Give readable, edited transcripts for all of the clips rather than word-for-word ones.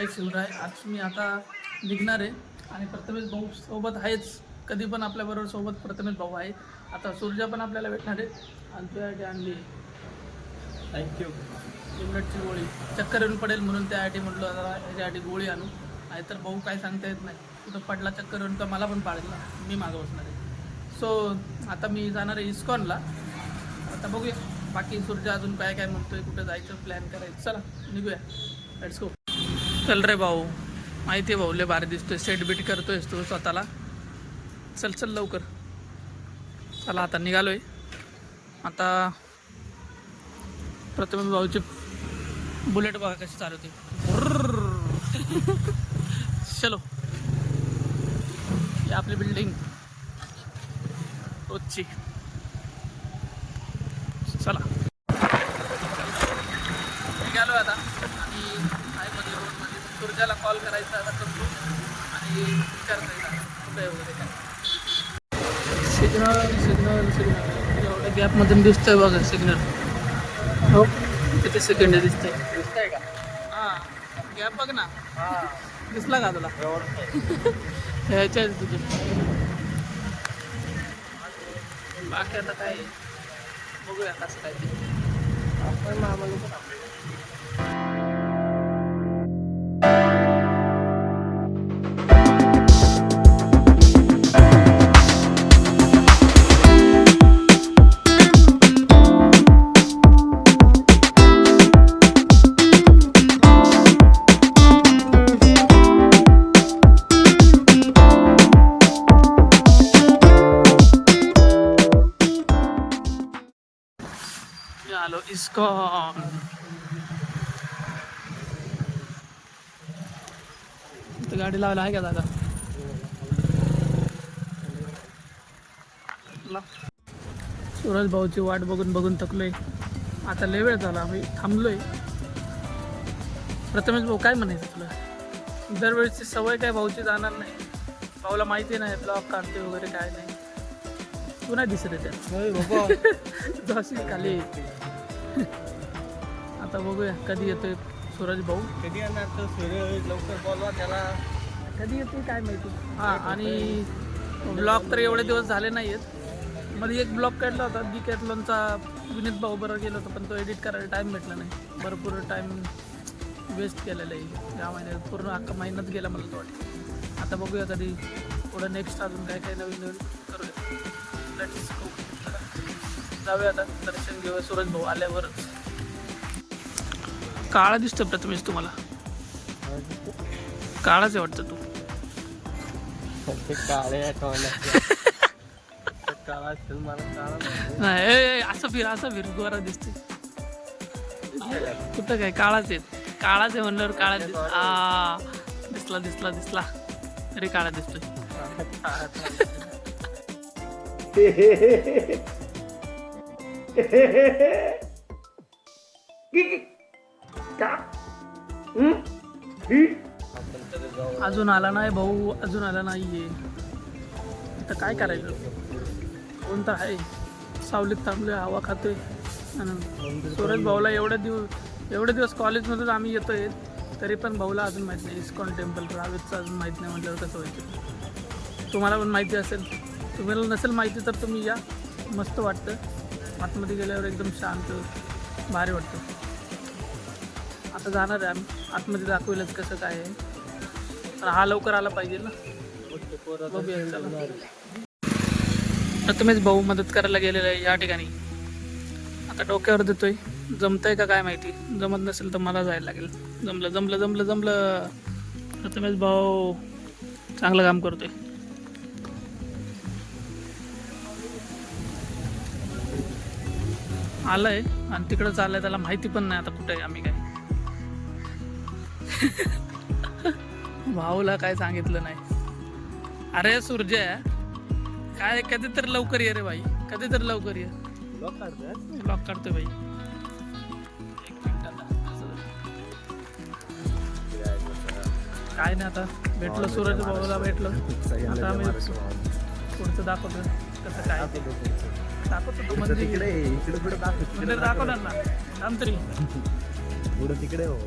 जय शिवराय. आज मी आता निघणार आहे आणि प्रथमेश भाऊ सोबत आहेच. कधी पण आपल्याबरोबर सोबत प्रथमेश भाऊ आहे. आता सूर्या पण आपल्याला भेटणार आहे आणि तुझ्यासाठी आणली थँक्यू. लिमलेटची गोळी. चक्कर येऊन पडेल म्हणून त्यासाठी म्हटलं जरा ह्याच्यासाठी गोळी आणू. नाहीतर भाऊ काय सांगता येत नाही, कुठं पडला चक्कर येऊन तर मला पण पाडेल ना, मी मागं बसणार आहे. सो आता मी जाणार आहे इस्कॉनला. आता बघूया बाकी सूर्य अजून काय काय म्हणतोय, कुठं जायचं प्लॅन करायचं. चला निघूया, लेट्स गो. चल रे भाऊ, माहिती आहे भाऊ लय भारी दिसतोय, सेट बीट करतोयस तू स्वतःला. चल चल लवकर. चला आता निघालोय. आता प्रथम भाऊची बुलेट बघा कशी चालवते. चलो, ही आपली बिल्डिंग रोजची. चला निघालो आता आणि आईमध्ये रोडमध्ये सूर्याला कॉल करायचा आता करतो आणि विचारता येईल कुठे वगैरे काय. सिग्नल सिग्नल सिग्नल एवढ्या गॅपमधून दिसतंय बघा सिग्नल. हो किती सेकंड दिसतंय. दिसतंय का? हां गॅप बघ ना, हां दिसला का तुला? एवढं ह्याच्या तुझे बाकी आता काय बघूया कसं काय ते. आपण मामाला पण आपले आलो इस्कॉन. इथं गाडी लावायला आहे का जागा? सूरज भाऊची वाट बघून बघून थकलोय. आता लय वेळ झाला, आम्ही थांबलोय. प्रथमेश भाऊ काय म्हणायचं तुला? दरवेळची सवय काय भाऊची जाणार नाही. भाऊला माहिती नाही ब्लॉग काढते वगैरे काय नाही. तू नाही दिसत आहे त्या जशी खाली. आता बघूया कधी येतोय सूरज भाऊ. कधी येणार तर सूर्य लवकर बोलवा त्याला. कधी येते काय माहिती. हां आणि ब्लॉग तर एवढे दिवस झाले नाही आहेत. मध्ये एक ब्लॉग काढला होता डिकॅथलॉनचा, विनीत भाऊ बरोबर गेलो होतो, पण तो एडिट करायला टाईम भेटला नाही. भरपूर टाईम वेस्ट केलेला आहे या महिन्यात. पूर्ण अख्खा महिन्यात गेला मला तो वाटतं. आता बघूया कधी पुढं नेक्स्ट अजून काय काय नवीन नवीन करूया. Let's go. जाऊया आता दर्शन घेऊया सूरज भाऊ आल्यावरच. काळा दिसतो प्रथमेश तुम्हाला? काळाच आहे वाटतं तू. ते काळे आठवलं काळा असेल मला काळा नाही असं फिर गोरा दिसते. कुठं काय काळाच आहे. काळाच आहे म्हणल्यावर काळा दिसला दिसला दिसला तरी काळा दिसतोय. अजून आला नाही भाऊ, अजून आला नाहीये. आता काय करायचं? कोणतं आहे सावलीत थांबलोय, हवा खातोय. आणि सूरज भाऊला एवढे दिवस कॉलेजमधून आम्ही येतोय, तरी पण भाऊला अजून माहीत नाही इस्कॉन टेम्पल रावेतचं अजून माहीत नाही. म्हटल्यावर कसं व्हायचं? तुम्हाला पण माहिती असेल. तुम्हाला नसेल माहिती तर तुम्ही या, मस्त वाटतं. आतमध्ये गेल्यावर एकदम शांत भारी वाटतं. आता जाणार आहे आम्ही आतमध्ये, दाखवेलच कसं काय आहे. पण हा लवकर आला पाहिजे ना. बघूया चला. प्रथमेश भाऊ मदत करायला गेलेला आहे या ठिकाणी. आता डोक्यावर देतोय. जमतंय का काय माहिती. जमत नसेल तर मला जायला लागेल. जमलं जमलं जमलं जमलं. प्रथमेश भाऊ चांगलं काम करतोय. आलंय आणि तिकडं चाललंय, त्याला माहिती पण नाही आता कुठे आहे आम्ही काय. भाऊला काय सांगितलं नाही. अरे सूर्य काय कधी तर लवकर ये रे भाई, कधी तर लवकर ये. ब्लॉग काढतोय भाई. एक मिनिट आता. काय नाही आता भेटलो सूरज भाऊला भेटलो. आता आम्ही पुढचं दाखवतो कसं काय दाखवतो. मंदिर इकडे इकडे पुढे मंदिर दाखवणार ना थांब तरी. पुढे तिकडे हो.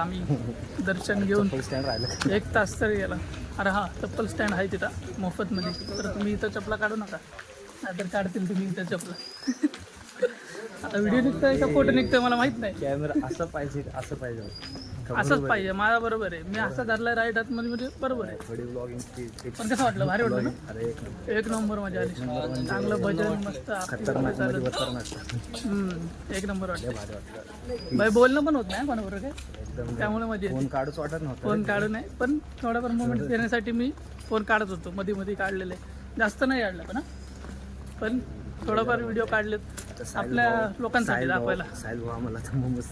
आम्ही दर्शन घेऊन स्टँड राहिलं 1 तास तरी गेला. अरे हा चप्पल स्टँड आहे तिथं मोफतमध्ये, तर तुम्ही इथं चपला काढू नका, नाहीतर काढतील तुम्ही इथं चपला. आता व्हिडिओ निघतोय का फोटो निघतोय मला माहित नाही. कॅमेरा असं पाहिजे असं पाहिजे असंच पाहिजे, माझा बरोबर आहे. मी असं धरलाय राईट हात मध्ये म्हणजे बरोबर आहे. थोडी ब्लॉगिंग पण कसं वाटलं? भारी वाटलं ना? अरे एक नंबर मजा आली. चांगलं भजन मस्त खतरनाक मध्ये चालत. खतरनाक एक नंबर वाटलं. भारी वाटलं बाई बोलणं पण होत नाही कोणाबरोबर काय, एकदम. त्यामुळे मजा येते. फोन काढूच वाटत नव्हतं. फोन काढू नये, पण थोडाफार मोमेंट देण्यासाठी मी फोन काढत होतो मध्ये मध्ये काढलेले. जास्त नाही काढलं पण पण थोडाफार व्हिडिओ काढलेत आपल्या लोकांसाठी दाखवायला. साहिल भाऊ आम्हाला तर मोमोज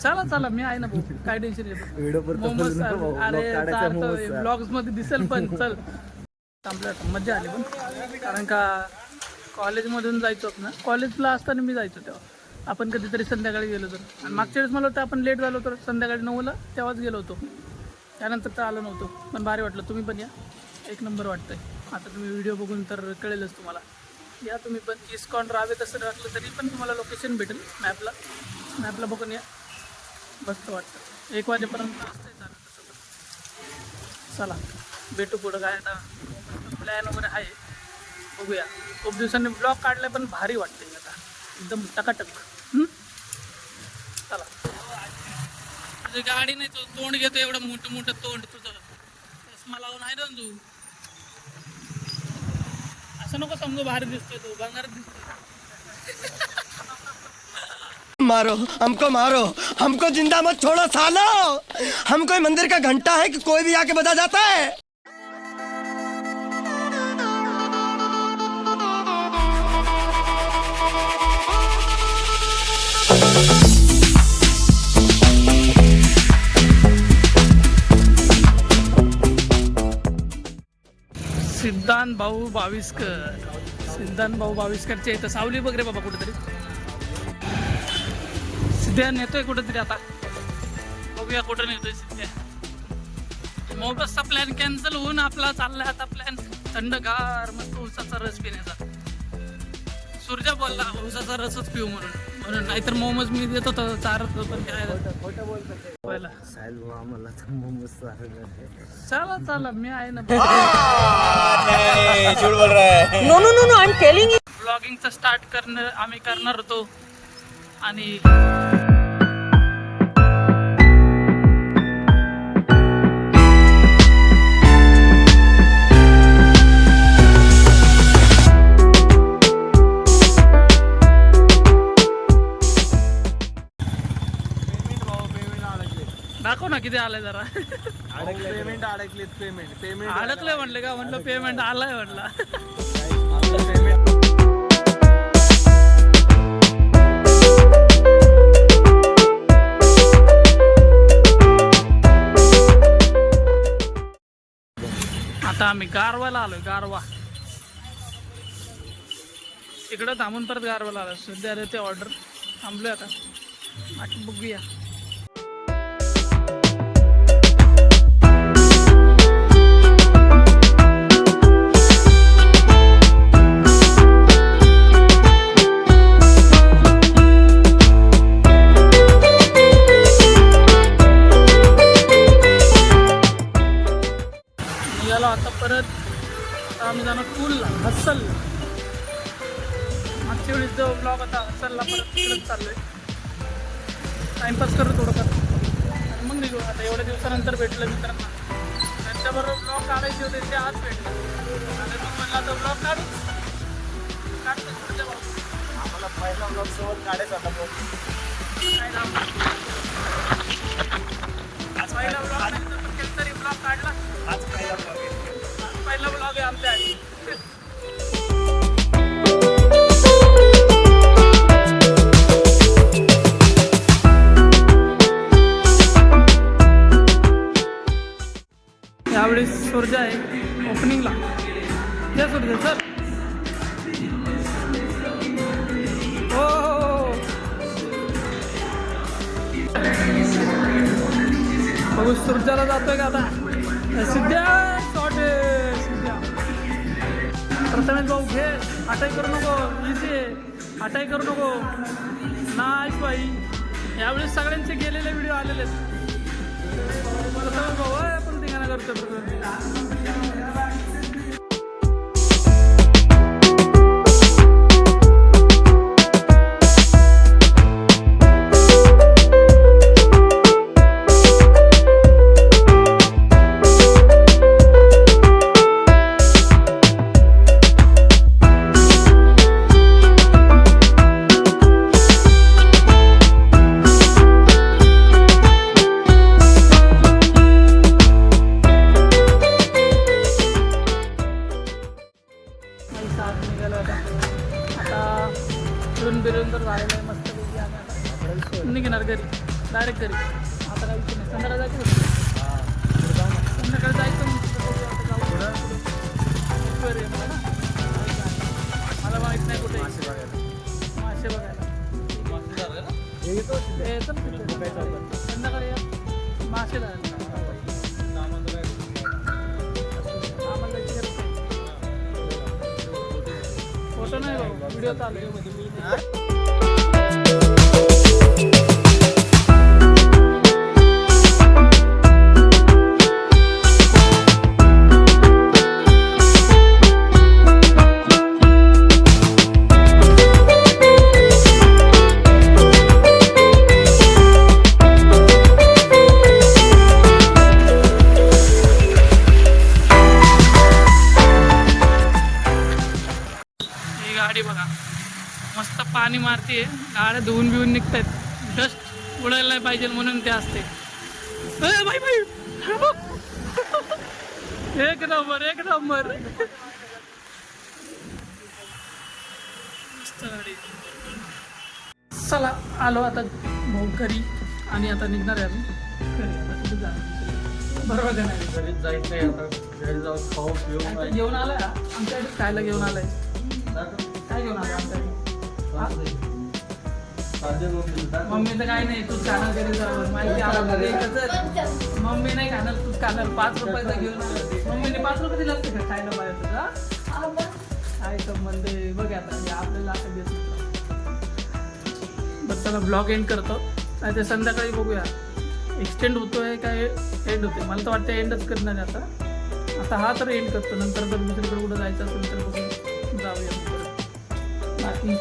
चला चला मी आहे ना भाऊ, काय टेन्शन घेतो. व्हिडिओ मोमोज अरे ब्लॉग्स मध्ये दिसेल पण चल. आपल्याला मजा आली पण, कारण का कॉलेजमधून जायचो ना, कॉलेजला असताना मी जायचो तेव्हा आपण कधीतरी संध्याकाळी गेलो तर. आणि मागच्या वेळेस मला वाटतं आपण लेट झालो तर संध्याकाळी 9ला तेव्हाच गेलो होतो, त्यानंतर तर आलो नव्हतो. पण भारी वाटलं. तुम्ही पण या, एक नंबर वाटतंय. आता तुम्ही व्हिडिओ बघून तर कळेलच तुम्हाला. या तुम्ही पण. इस्कॉन रावे तसं टाकलं तरी पण तुम्हाला लोकेशन भेटेल मॅपला बघून या, मस्त वाटतं. 1 वाजेपर्यंत असतंय चालू तसं पण. चला भेटू पुढं. काय आता प्लॅन वगैरे आहे, बघूया. खूप दिवसांनी ब्लॉग काढलाय पण भारी वाटते आता एकदम टकाटक. चला. तुझी गाडी नाही, तो तोंड घेतो एवढं मोठं तोंड तुझं. चष्मा लावून आहे ना तू. असं नको समजू भारी दिसतोय तू, बंगार दिसतोय. मारो हमको जिंदा मत छोड़ो सालो. हम कोई मंदिर का घंटा है कि कोई भी आके बजा जाता है. सिद्धांत भाऊ बाविस्करचे इथं सावली बघ रे बाबा कुठेतरी. सिद्ध्या नेतोय कुठेतरी आता, बघूया कुठं नेतोय सिद्ध्या. मोबसचा प्लॅन कॅन्सल होऊन आपला चाललाय आता प्लॅन थंडगार मस्त ऊसाचा रस पिण्याचा. सूर्या बोलला ऊसाचा रसच पिऊ म्हणून, नाहीतर मोमोज मी देत होतो चारत होतो. पण काय खोटं बोलतो साहिल भाऊ आम्हाला तर मोमोज चला मी आहे ना. No I am telling you. ब्लॉगिंगचं स्टार्ट आम्ही करणार होतो आणि दाखव ना किती आलंय जरा. पेमेंट अडकलंय म्हणले का? म्हणलं पेमेंट आलाय म्हणला. आता आम्ही गारवाला आलोय. गारवा इकडं थांबून परत गारवाला आलो. सध्या ते ऑर्डर थांबलोय आता. बाकी बघूया. आता परत आम्ही जाणार पूलला, हस्सलला. मागच्या वेळेस जो ब्लॉग होता हस्सलला, परत तिकडंच चाललोय. टाइमपास करू थोडंफार आणि मग निघू. आता एवढ्या दिवसानंतर भेटलं मित्रांना, त्यांच्याबरोबर ब्लॉग काढायचे होते ते आज भेटले. आणि मग म्हणलं आता ब्लॉग काढतो पुढच्या ब्लॉग. आम्हाला पहिला ब्लॉग सोबत काढायचा होता. काय नाव पहिला ब्लॉग नाही तर पण तरी ब्लॉग काढला. आज पहिला ब्लॉग आहे. पहिला ब्लॉग आहे आमच्या आधी. यावेळी सूर्या आहे ओपनिंगला. या सूर्या सर. हो बघू सूर्याला जातोय का आता. सिद्ध्या शॉर्ट सिद्ध्या. प्रथमेश भाऊ घे, हटाई करू नको. इझी हटाई करू नको. नाईस बाई. यावेळी सगळ्यांचे गेलेले व्हिडिओ आलेले आहेत. भाऊ आहे आपण ठिकाणा करतो. आता फिरून बिरून तर झालेलं आहे मस्त पैकी. आम्ही आता निघणार घरी, डायरेक्ट घरी. आता काय विषय नाही. संध्याकाळी जायचं संध्याकाळी जायचं मला माहीत नाही कुठे मासे बघायला संध्याकाळी मासे जायला फोटो नाही भाऊ, व्हिडिओ चालू आहे. गाडी बघा मस्त पाणी मारते, गाड्या धुवून बिवून निघतायत. डस्ट उडायला नाही पाहिजे म्हणून ते असते. बाई बाई एक नंबर मस्त गाडी. चला आलो आता भाऊ घरी आणि आता निघणार आहे आम्ही घरी. आता कुठे जाणार बरोबर का नाही? घरीच जायचंय आता. घरी जाऊन खाऊ पिऊ. आता घेऊन आलाय आमच्याकडे खायला घेऊन आलाय. काय घेऊन आलं आमच्याकडे? मम्मी तर काय नाही, तूच खाणार घरी जाऊन माहिती आला. मम्मी नाही खाणार, तूच खाणार. 5 रुपयाचा घेऊन आला. मम्मीने 5 रुपये दिला असते का खायला बाहेर तुझा? काय संबंध आहे बघ. आता आपल्याला असं घेत बरं. चला ब्लॉग एंड करतो. नाही ते संध्याकाळी बघूया एक्सटेंड होतोय काय एंड होतोय. मला तर वाटतं एंडच करणार आहे आता हा तर एंड करतो. नंतर जर दुसरीकडे कुठं जायचं असेल तर बघूया जाऊया बाकी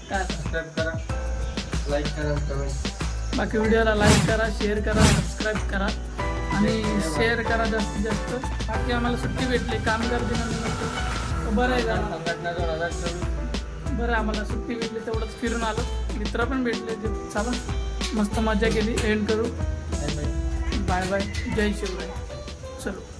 काय सबस्क्राईब करा, लाईक करा, कमेंट. बाकी व्हिडिओला लाईक करा, शेअर करा, सबस्क्राईब करा आणि शेअर करा जास्तीत जास्त. बाकी आम्हाला सुट्टी भेटली कामगार दिनानंतर बरं आहे का? संघटना 2024. बरं आम्हाला सुट्टी भेटली तेवढंच फिरून आलो. मित्र पण भेटले. चला मस्त मजा केली. एंड करू. Bye bye. जय शिवराय. चलो.